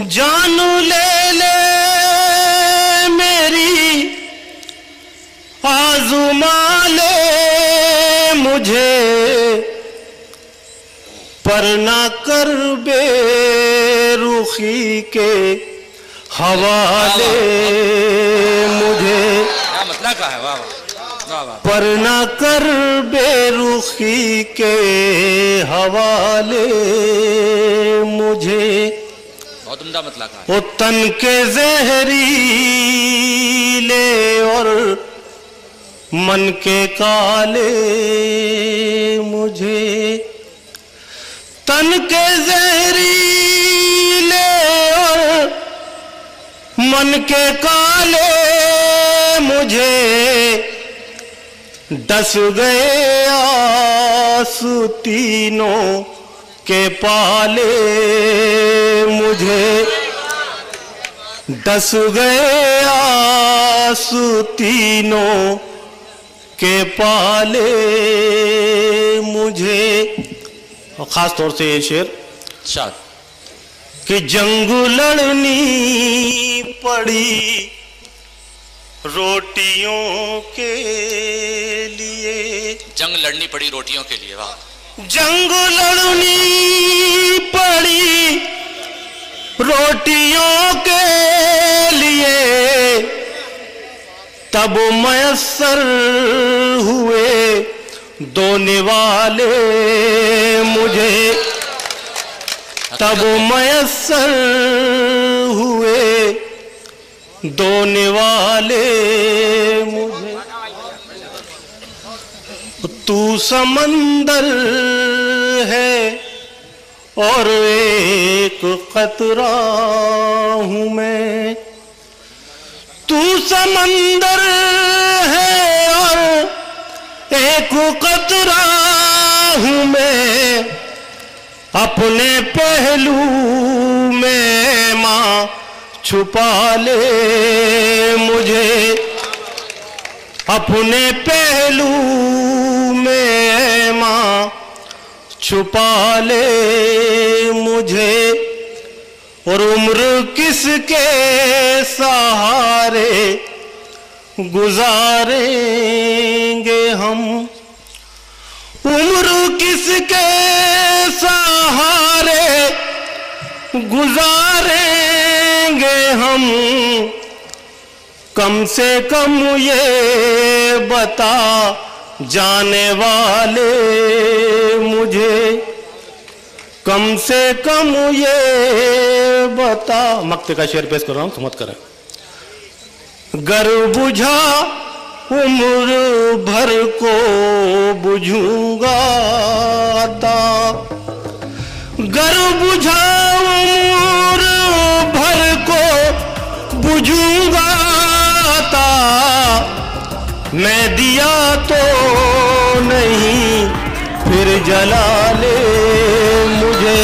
जान ले मेरी आज़मा ले मुझे, पर ना कर बेरुखी के हवाले मुझे। मतलब का है, वाह वाह। पर ना कर बेरुखी के हवाले मुझे, बहुत उम्दा मतलब का है। वो तन के जहरीले और मन के काले मुझे, तन के जहरीले और मन के काले मुझे, डस गए आंसू तीनों के पाले मुझे, डस गए आंसू तीनों के पाले मुझे। और खास तौर से ये शेर शाद कि जंग लड़नी पड़ी रोटियों के लिए, जंग लड़नी पड़ी रोटियों के लिए, वाह। जंग लड़नी पड़ी रोटियों के लिए, तब मयस्सर हुए दो निवाले मुझे, तब मयस्सर हुए दो निवाले मुझे। तू समंदर है और एक कतरा हूं मैं, तू समंदर है और एक कतरा हूं मैं, अपने पहलू में मां छुपा ले मुझे, अपने पहलू में मां छुपा ले मुझे। और उम्र किसके सहारे गुजारेंगे हम, उम्र किसके सहारे गुजारेंगे हम, कम से कम ये बता जाने वाले मुझे, कम से कम ये बता। मक्ते का शेर पेश कर रहा हूं, समझ करें। गर बुझा उम्र भर को बुझूंगा ता, गर बुझा उम्र भर को बुझूंगा ता, मैं दिया तो नहीं फिर जला ले मुझे।